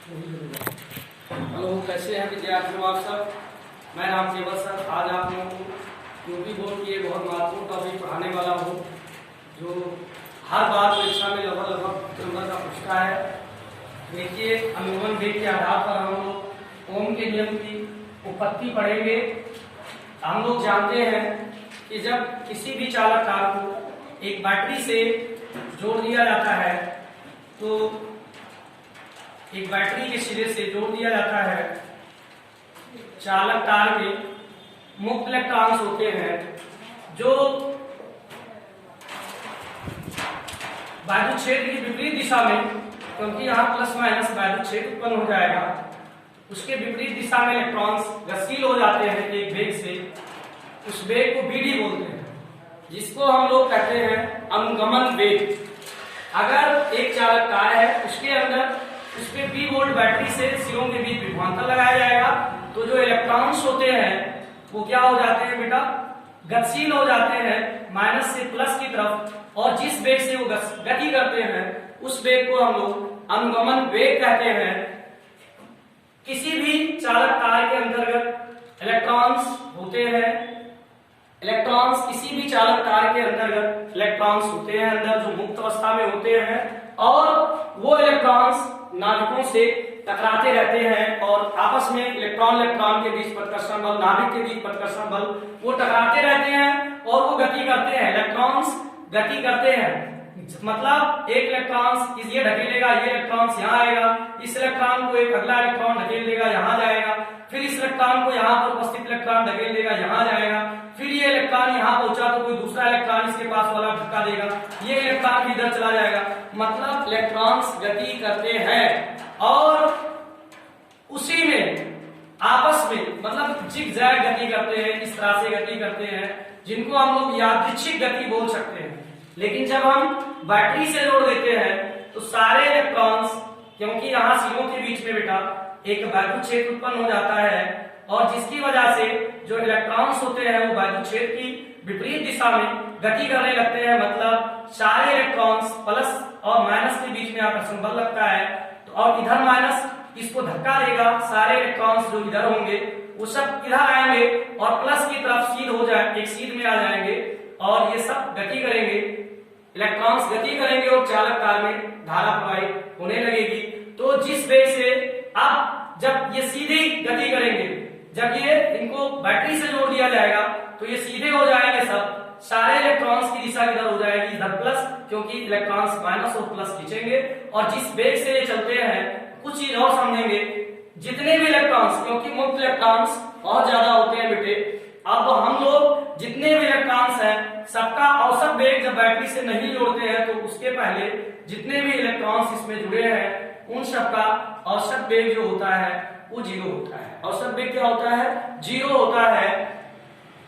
Hello, कैसे हैं विद्यार्थियों आप सब। मैं राम केवल सर आज आप लोगों को यूपी बोर्ड की एक बहुत महत्वपूर्ण टॉपिक पढ़ाने वाला हूँ जो हर बार परीक्षा में लगभग नंबर का पूछता है। देखिए, अनुगमन वेग के आधार पर हम लोग ओम के नियम की उत्पत्ति पढ़ेंगे। हम लोग जानते हैं कि जब किसी भी चालक तार को एक बैटरी से जोड़ दिया जाता है तो एक बैटरी के सिरे से जोड़ दिया जाता है, चालक तार में मुक्त इलेक्ट्रॉन्स होते हैं जो वैद्युत क्षेत्र की विपरीत दिशा में, क्योंकि यहाँ प्लस माइनस वैद्युत क्षेत्र उत्पन्न हो जाएगा, उसके विपरीत दिशा में इलेक्ट्रॉन्स गतिशील हो जाते हैं एक वेग से। उस वेग को बीडी बोलते हैं, जिसको हम लोग कहते हैं अनुगमन वेग। अगर एक चालक तार है, उसके अंदर उसके पी वोल्ट बैटरी से सिरों के बीच विभवांतर लगाया जाएगा, तो जो इलेक्ट्रॉन्स होते हैं वो क्या हो जाते हैं बेटा, गतिशील हो जाते हैं माइनस से प्लस की तरफ, और जिस वेग से वो गति करते हैं उस वेग को हम लोग अनुगमन वेग कहते हैं। किसी भी चालक तार के अंतर्गत इलेक्ट्रॉन्स होते हैं, इलेक्ट्रॉन्स किसी भी चालक तार के अंतर्गत इलेक्ट्रॉन्स होते हैं अंदर जो मुक्त अवस्था में होते हैं, और वो इलेक्ट्रॉन्स नाभिकों से टकराते रहते हैं और आपस में इलेक्ट्रॉन के बीच प्रतिकर्षण बल, नाभिक के बीच प्रतिकर्षण बल, वो टकराते रहते हैं और वो गति करते हैं। इलेक्ट्रॉन्स गति करते हैं, मतलब एक इलेक्ट्रॉन ये ढकेलेगा, ये इलेक्ट्रॉन यहाँ आएगा, इस इलेक्ट्रॉन को एक अगला इलेक्ट्रॉन ढकेल देगा, यहाँ जाएगा, फिर इस इलेक्ट्रॉन को यहाँ पर उपस्थित इलेक्ट्रॉन ढकेल देगा, यहाँ जाएगा, फिर ये इलेक्ट्रॉन यहाँ पहुंचा तो कोई दूसरा इलेक्ट्रॉन इसके पास वाला धक्का देगा, ये इलेक्ट्रॉन भी इधर चला जाएगा। मतलब इलेक्ट्रॉन्स गति करते हैं और उसी में आपस में मतलब जिग-जैग गति करते हैं, इस तरह से गति करते हैं जिनको हम लोग यादृच्छिक गति बोल सकते हैं। लेकिन जब हम बैटरी से जोड़ देते हैं तो सारे इलेक्ट्रॉन्स, क्योंकि यहाँ सिरों के बीच में बेटा एक वैद्युत क्षेत्र उत्पन्न हो जाता है और जिसकी वजह से जो इलेक्ट्रॉन्स होते हैं वो वैद्युत क्षेत्र की विपरीत दिशा में गति करने लगते हैं। मतलब सारे इलेक्ट्रॉन्स प्लस और माइनस के बीच में आकर्षण बल लगता है, तो और इधर माइनस इसको धक्का देगा, सारे इलेक्ट्रॉन्स जो इधर होंगे वो सब इधर आएंगे और प्लस की तरफ सीध हो जाए, एक सीध में आ जाएंगे और ये सब गति करेंगे, इलेक्ट्रॉन्स गति करेंगे और चालक तार में धारा प्रवाहित होने लगेगी। तो जिस वेग से अब जब ये सीधी गति करेंगे, जब ये इनको बैटरी से जोड़ दिया जाएगा तो ये सीधे हो जाएंगे, सब सारे इलेक्ट्रॉन्स की दिशा इधर हो जाएगी, इधर प्लस, क्योंकि इलेक्ट्रॉन्स माइनस और प्लस खींचेंगे। और जिस वेग से ये चलते हैं कुछ चीज और समझेंगे, जितने भी इलेक्ट्रॉन्स, क्योंकि मुक्त इलेक्ट्रॉन्स बहुत ज्यादा होते हैं बेटे, अब हम लोग जितने भी इलेक्ट्रॉन्स हैं सबका औसत वेग जब बैटरी से नहीं जोड़ते हैं तो उसके पहले जितने भी इलेक्ट्रॉन्स इसमें जुड़े हैं उन सबका औसत वेग जो होता है वो 0 होता है। औसत वेग क्या होता है? 0 होता है।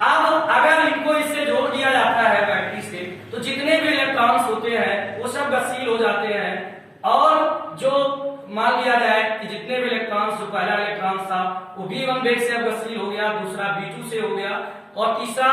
अब अगर इनको इससे जोड़ दिया जाता है बैटरी से तो जितने भी इलेक्ट्रॉन्स होते हैं वो सब गतिशील हो जाते हैं, और जो मान लिया जाए कि जितने भी इलेक्ट्रॉन्स, जो पहला इलेक्ट्रॉन था वो v1 वेग से अब गतिशील हो गया, दूसरा v2 से हो गया और तीसरा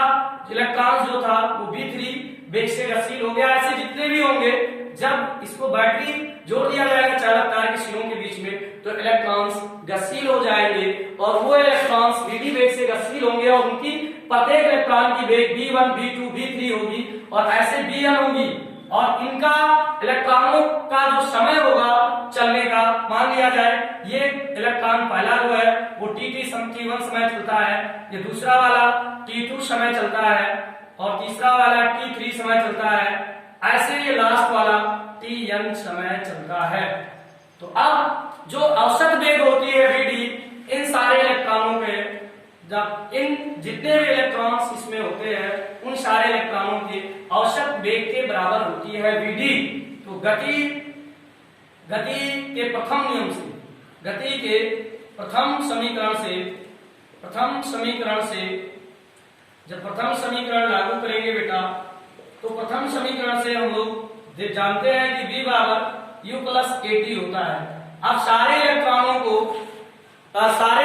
इलेक्ट्रॉन जो था वो v3 वेग से गतिशील हो गया। ऐसे जितने भी होंगे, जब इसको बैटरी जोड़ दिया जाएगा चालक तार के सिरों के बीच में तो इलेक्ट्रॉन्स गतिशील हो जाएंगे और वो इलेक्ट्रॉन्स v वेग से गतिशील होंगे और उनकी प्रत्येक इलेक्ट्रॉन की वेग v1 v2 v3 होगी और ऐसे vn होगी, और इनका इलेक्ट्रॉनों का जो समय होगा चलने का, मान लिया जाए ये इलेक्ट्रॉन पहला जो है वो t1 समय चलता है, ये दूसरा वाला t2 समय चलता है और तीसरा वाला t3 समय चलता है, ऐसे ये लास्ट वाला tn समय चलता है। तो अब जो औसत वेग होती है vd, इन सारे इलेक्ट्रॉनों पे जब इन जितने भी इलेक्ट्रॉन्स इसमें होते हैं उन सारे इलेक्ट्रॉनों के औसत वेग के बराबर होती है vd। तो गति के प्रथम नियम से, गति के प्रथम समीकरण से जब प्रथम समीकरण लागू करेंगे बेटा, तो प्रथम समीकरण से हम लोग जानते हैं कि v बराबर u प्लस at होता है। अब सारे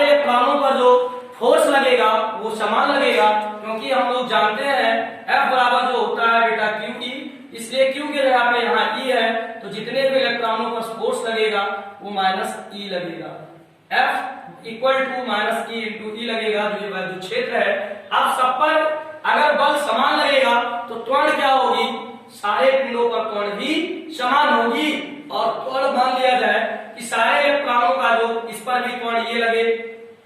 इलेक्ट्रॉनों पर जो फोर्स लगेगा वो समान लगेगा, क्योंकि हम लोग जानते हैं F बराबर जो होता है बेटा QE, इसलिए Q की जगह पे यहाँ E है तो जितने भी इलेक्ट्रॉनों पर फोर्स लगेगा वो माइनस ई लगेगा। F equal to minus E into E लगेगा, जो ये वैद्युत क्षेत्र है। अब सब पर अगर बल समान लगेगा तो त्वरण क्या होगी, सारे पिंडों पर त्वरण भी समान होगी। और त्वरण मान लिया जाए कि सारे इलेक्ट्रॉनों का जो इस पर भी त्वरण ये लगे,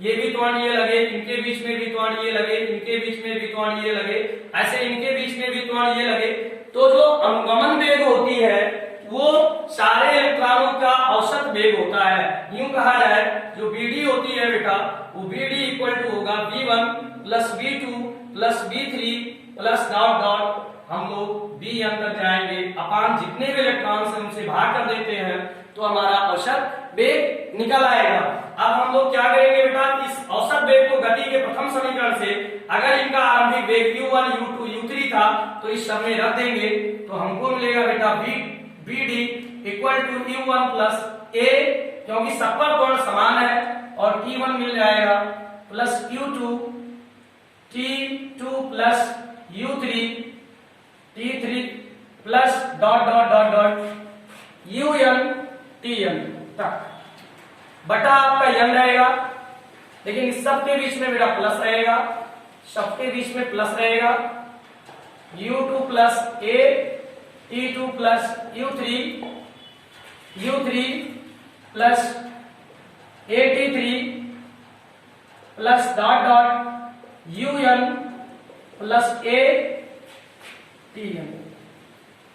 ये भी त्वरण ये लगे, इनके बीच में भी त्वरण ये लगे, इनके बीच में भी त्वरण ये लगे, ऐसे इनके बीच में भी त्वरण ये लगे, तो जो अनुगमन वेग होती है वो सारे इलेक्ट्रॉनों का औसत वेग होता है। यूं कहा जाए जो बीडी होती है बेटा, वो बीडी इक्वल टू होगा v1 plus v2 plus v3 plus dot dot हम लोग bn तक जाएंगे अपान जितने भी इलेक्ट्रॉन से उनसे भाग कर देते हैं तो हमारा औसत वेग निकल आएगा। अब हम लोग क्या करेंगे बेटा, इस औसत वेग को गति के प्रथम समीकरण से अगर इनका आरंभिक वेग u1 u2 u3 था तो इस सब में रख देंगे तो हमको मिलेगा बेटा bd equal to u1 plus a, क्योंकि सब पर त्वरण समान है, और t1 मिल जाएगा plus u2 t2 plus u3 t3 plus dot dot dot dot un tn तक बटा आपका n रहेगा, लेकिन इस सब के बीच में मेरा प्लस रहेगा, सबके बीच में प्लस रहेगा, u2 plus a t2 plus u3 plus at3 plus dot dot un plus a tn।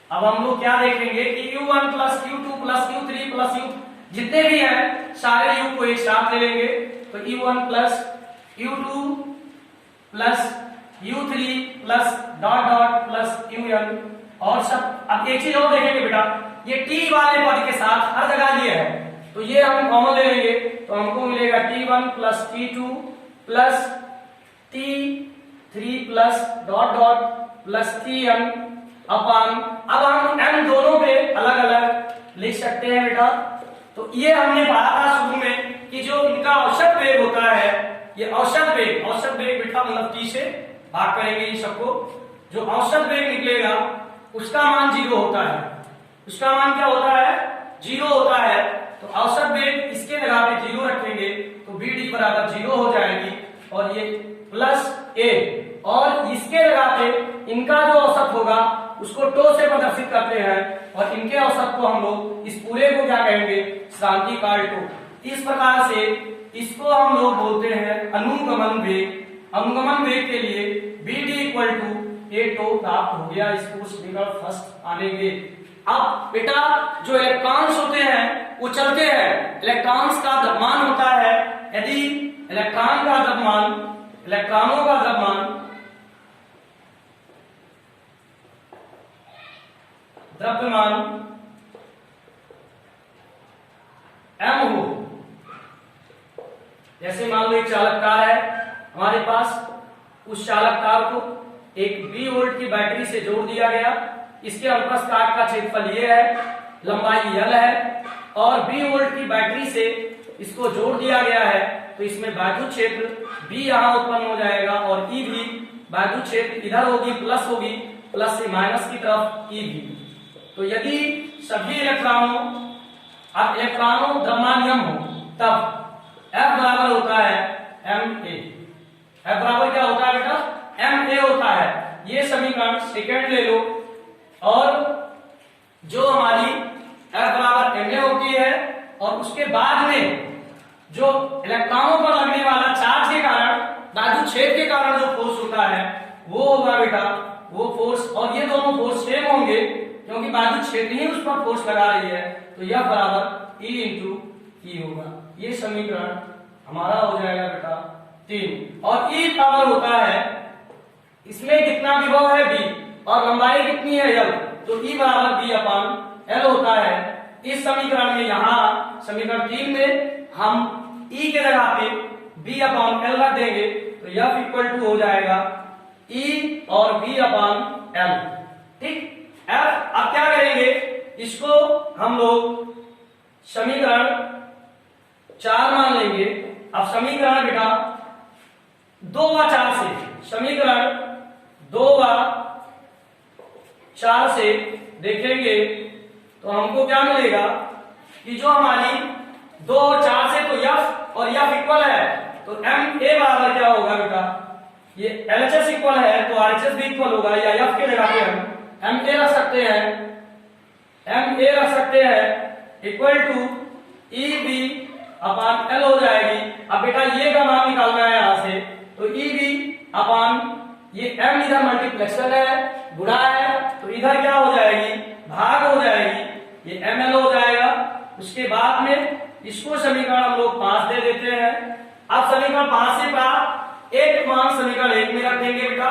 अब हम लोग क्या देखेंगे कि u1 plus u2 plus u3 plus u जितने भी हैं सारे u को एक साथ ले लेंगे तो u1 plus u2 plus u3 plus dot dot plus un और सब। अब एक चीज और देखेंगे बेटा, ये t वाले पद के साथ हर जगह ये है तो ये हम कॉमन ले लेंगे तो हमको मिलेगा t1 plus t2 plus t3 plus dot dot plus tn अपान। अब हम n दोनों पे अलग अलग लिख सकते हैं बेटा। तो ये हमने पढ़ा था शुरू में कि जो इनका औसत वेग होता है, ये औसत वेग बेटा मतलब t से भाग करेंगे इन सबको, जो औसत वेग निकलेगा उसका मान 0 होता है। उसका मान क्या होता है, 0 होता है। तो औसत वेग इसके जगह पे 0 रखेंगे तो bd बराबर 0 हो जाएगी और ये प्लस a, और इसके जगह पे इनका जो औसत होगा उसको टो से प्रदर्शित करते हैं और इनके औसत को हम लोग इस पूरे को क्या कहेंगे, क्रांतिकाल टो। इस प्रकार से इसको हम लोग बोलते हैं अनुगमन वेग। अनुगमन वेग के लिए bd इक्वल टू a टो प्राप्त हो गया। इसको समीकरण फर्स्ट आनेंगे। अब बेटा जो इलेक्ट्रॉन्स होते हैं वो चलते हैं, इलेक्ट्रॉन्स का द्रव्यमान होता है। यदि इलेक्ट्रॉन का द्रव्यमान, इलेक्ट्रॉनों का द्रव्यमान m हो, जैसे मान लो एक चालक कार है हमारे पास, उस चालक कार को एक 20 वोल्ट की बैटरी से जोड़ दिया गया। इसके अनुप्रस्थ काट का क्षेत्रफल ये है, लंबाई l है, और 20 वोल्ट की बैटरी से इसको जोड़ दिया गया है तो इसमें वैद्युत क्षेत्र B यहाँ उत्पन्न हो जाएगा और E भी वैद्युत क्षेत्र इधर होगी, प्लस होगी, प्लस से माइनस की तरफ E भी। तो यदि सभी इलेक्ट्रॉनों, अब इलेक्ट्रॉनों द्रव्यमान m हो तब F बराबर होता है ma। F बराबर क्या होता है बेटा, ma होता है। ये समीकरण सेकंड ले लो, और जो हमारी F बराबर ma होती है और उसके बाद में जो इलेक्ट्रॉनों पर लगने वाला चार्ज के कारण, वैद्युत क्षेत्र के कारण जो फोर्स होता है वो होगा बेटा, वो फोर्स, और ये दोनों फोर्स सेम होंगे क्योंकि वैद्युत क्षेत्र ही उस पर फोर्स लगा रही है। तो यह बराबर E इंटू ई होगा। ये समीकरण हमारा हो जाएगा बेटा 3। और E बराबर होता है, इसमें कितना विभव है B और लंबाई कितनी है L, तो E बराबर B अपान L होता है। इस समीकरण में, यहाँ समीकरण 3 में हम E के जगह पे B अपान L रख देंगे तो F इक्वल टू हो जाएगा E और B अपान L। ठीक, F अब क्या करेंगे, इसको हम लोग समीकरण 4 मान लेंगे। अब समीकरण बेटा 2 व 4 से, समीकरण 2 व 4 से देखेंगे तो हमको क्या मिलेगा कि जो हमारी 2 और 4 से तो F और F इक्वल है, तो एम ए बराबर क्या होगा बेटा, ये LHS इक्वल है तो RHS भी इक्वल होगा, या F के जगह पे हम एम ए रख सकते हैं, equal to EB upon L हो जाएगी। अब बेटा ये का मान निकालना है यहां से, तो EB अपॉन ये M इधर मल्टीप्लेक्सर है, गुणा है, तो इधर क्या हो जाएगी, भाग हो जाएगी, ये ML हो जाएगा। उसके बाद में इसको समीकरण हम लोग 5 दे देते हैं। अब समीकरण 5 से प्राप्त एक मान समीकरण 1 में रख देंगे बेटा,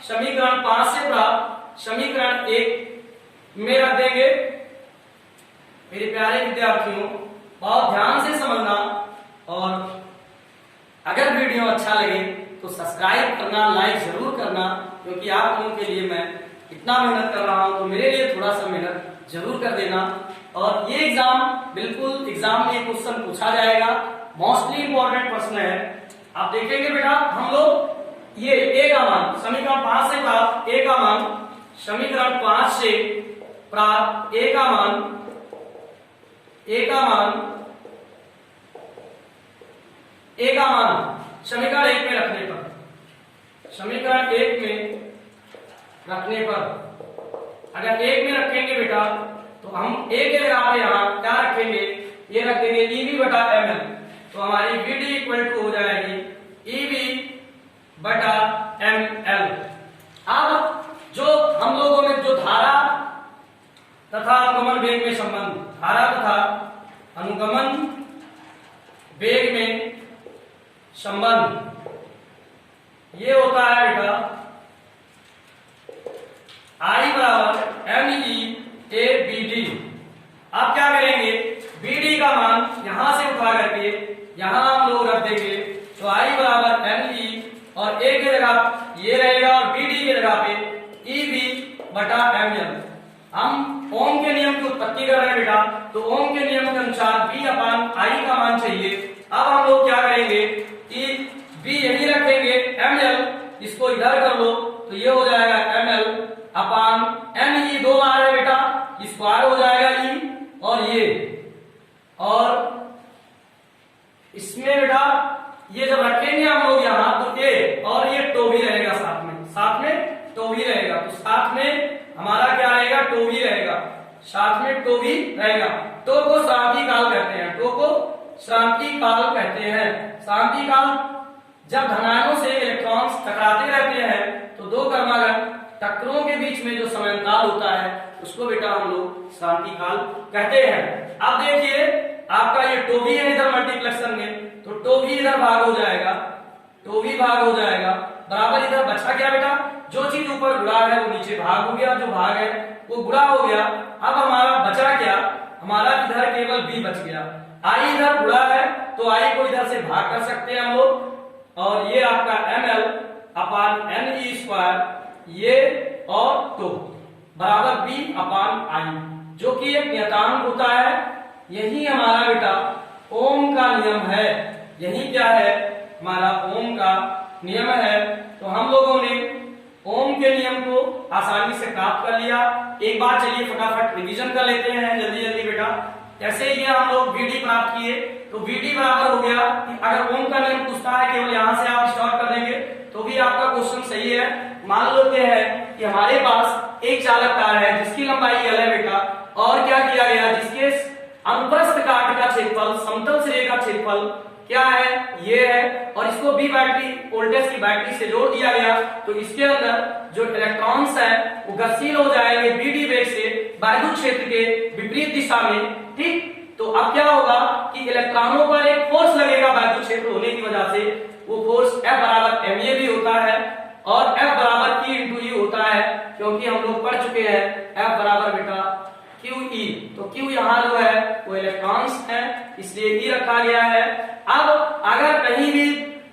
समीकरण 5 से प्राप्त समीकरण 1 में रख देंगे। मेरे प्यारे विद्यार्थियों, बहुत ध्यान से समझना, और अगर वीडियो अच्छा लगे तो सब्सक्राइब करना, लाइक जरूर करना, क्योंकि आप लोगों के लिए मैं इतना मेहनत कर रहा हूं, तो मेरे लिए थोड़ा सा मेहनत जरूर कर देना। और ये एग्जाम बिल्कुल एग्जाम में क्वेश्चन पूछा जाएगा, मोस्टली इंपॉर्टेंट प्रश्न है। आप देखेंगे बेटा हम लोग ये ए का मान समीकरण 5 से प्राप्त ए का मान, समीकरण 5 से प्राप्त ए का मान समीकरण 1 में रखने पर, समीकरण 1 में रखने पर अगर 1 में रखेंगे बेटा, तो हम ए के जगह पे यहाँ क्या रखेंगे, ये रख देंगे EB बटा ML, तो हमारी VD इक्वल टू हो जाएगी EB बटा ML। अब जो हम लोगों में जो धारा तथा अनुगमन वेग में संबंध, धारा तथा अनुगमन वेग में संबंध, ये होता है बेटा I बराबर MEABD। आप क्या करेंगे, BD का मान यहां से उठा करके यहां हम लोग रख देंगे, तो I बराबर ME और A की जगह ये रहेगा और BD की जगह पे EB बटा ML। हम ओम के नियम की उत्पत्ति कर रहे हैं बेटा, तो ओम के नियम के अनुसार B अपान I का मान चाहिए। अब हम लोग क्या करेंगे कि B यही रखेंगे, ML इसको इधर कर लो, तो ये हो जाएगा ML अपान ME, 2 बार है बेटा, स्क्वायर हो जाएगा E, और इसमें बेटा ये जब रखेंगे हम लोग यहाँ, तो A और ये टो भी रहेगा साथ में टो भी रहेगा, तो साथ में हमारा क्या रहेगा, टो भी रहेगा, साथ में टो भी रहेगा। टो को श्रांति काल कहते हैं, टो को श्रांति काल कहते हैं। श्रांति काल जब धनायनों से इलेक्ट्रॉन्स टकराते रहते हैं, तो दो कर्मागत टक्करों के बीच में जो समयांतराल होता है उसको बेटा हम लोग श्रांति काल कहते हैं। अब देखिए आपका ये टो भी है इधर मल्टीप्लेक्शन में, तो टो भी इधर भाग हो जाएगा, टो भी भाग हो जाएगा, बराबर इधर बचा क्या बेटा, जो चीज ऊपर गुणा है वो नीचे भाग हो गया, जो भाग है वो गुणा हो गया। अब हमारा बचा क्या, हमारा इधर केवल B बच गया। I इधर गुणा है तो I को इधर से भाग कर सकते हैं हम लोग, और ये आपका ML अपान NE स्क्वायर ये और टो बराबर B अपान I, जो कि एक नियतांक होता है। यही हमारा बेटा ओम का नियम है, यही क्या है हमारा ओम का नियम है। तो हम लोगों ने ओम के नियम को आसानी से प्राप्त कर लिया। एक बार चलिए फटाफट रिवीजन कर लेते हैं जल्दी जल्दी बेटा। जैसे ये हम लोग VD प्राप्त किए, तो VD बराबर हो गया कि अगर ओम का नियम पूछता है केवल यहां से आप स्टार्ट कर देंगे तो भी आपका क्वेश्चन सही है। मान लेते हैं कि हमारे पास एक चालक तार है जिसकी लंबाई L है बेटा, और क्या किया गया, जिसके अनुप्रस्थ काट का क्षेत्रफल समतल सिरे का क्षेत्रफल क्या है, ये है, और इसको B बैटरी वोल्टेज की बैटरी से जोड़ दिया गया। तो इसके अंदर जो इलेक्ट्रॉन्स है वो गतिशील हो जाएंगे BD वेग से वैद्युत क्षेत्र के विपरीत दिशा में, ठीक। तो अब क्या होगा कि इलेक्ट्रॉनों पर एक फोर्स लगेगा वैद्युत क्षेत्र होने की वजह से, वो फोर्स F बराबर ma भी होता है और F बराबर E इंटू U होता है, क्योंकि हम लोग पढ़ चुके हैं F बराबर बेटा QE। तो Q यहाँ जो है वो इलेक्ट्रॉन्स है, इसलिए E रखा गया है। अब अगर कहीं भी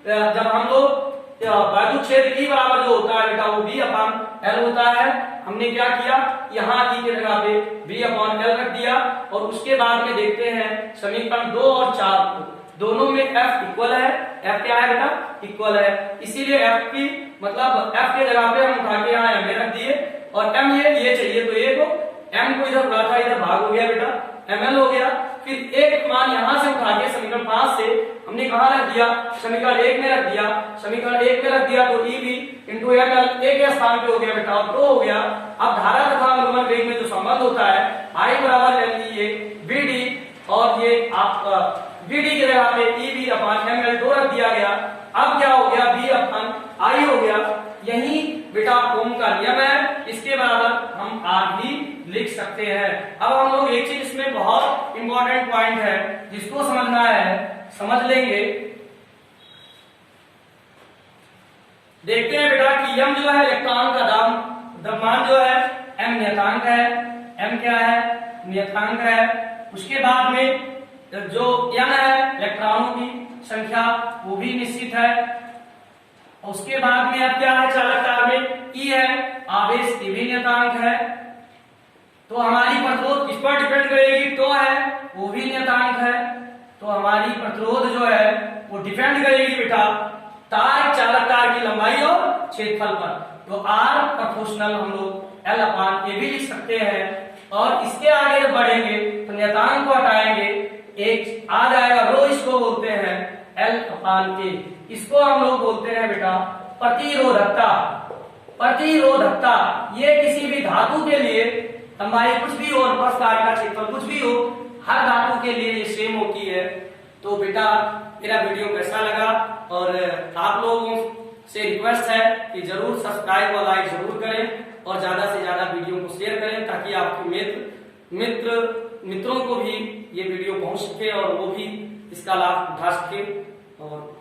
जब हम लोग वैद्युत क्षेत्र E बराबर जो होता है बेटा वो B अपान L होता है, हमने क्या किया, यहाँ E के जगह पे B अपान L रख दिया, और उसके बाद में देखते हैं समीकरण 2 और 4 दोनों में F इक्वल है। F क्या है बेटा, इक्वल है, इसीलिए F की मतलब F के जगह पे हम उठा के यहाँ M रख दिए, और M ये चाहिए तो A को m को इधर उड़ा था, इधर भाग हो गया बेटा, ml हो गया। फिर एक मान यहां से उठा के समीकरण 5 से हमने कहां रख दिया, समीकरण 1 में रख दिया। समीकरण 1 में रख दिया तो EV इंटू ml एक के स्थान पे हो गया बेटा, और 2 हो गया। अब धारा तथा अनुगमन वेग में जो संबंध होता है I बराबर LE VD, और ये आपका VD की जगह पे EV अपॉन ml 2 रख दिया गया। अब क्या हो गया, V अपॉन I हो गया। यही बेटा ओम का नियम है, इसके बराबर हम R भी लिख सकते हैं। अब हम लोग एक चीज इसमें बहुत इंपॉर्टेंट पॉइंट है जिसको समझना है, समझ लेंगे। देखते हैं बेटा कि m जो है इलेक्ट्रॉन का द्रव्यमान जो है, m नियतांक है, m क्या है, नियतांक है। उसके बाद में जो n है इलेक्ट्रॉनों की संख्या वो भी निश्चित है। उसके बाद में अब क्या है, चालकता में E है, आवेश की भी नियतांक है। तो हमारी प्रतिरोध किस पर डिपेंड करेगी, तो है वो भी नियतांक है। तो हमारी प्रतिरोध जो है वो डिपेंड करेगी बेटा तार चालक तार की लंबाई और क्षेत्रफल पर। तो R प्रोपोर्शनल हम लोग L अपान A भी लिख सकते हैं। और इसके आगे जब बढ़ेंगे तो नियतांक को हटाएंगे, एक आ जाएगा रो, इसको बोलते हैं L अपान A। इसको हम लोग बोलते हैं बेटा प्रतिरोधकता। प्रतिरोधकता ये किसी भी धातु के लिए लंबाई कुछ भी हो और तार का क्षेत्रफल कुछ भी हो, हर धातु के लिए ये सेम होती है। तो बेटा मेरा वीडियो कैसा लगा, और आप लोगों से रिक्वेस्ट है कि जरूर सब्सक्राइब और लाइक जरूर करें और ज्यादा से ज्यादा वीडियो को शेयर करें, ताकि आपके मित्रों को भी ये वीडियो पहुंच सके और वो भी इसका लाभ उठा सके। और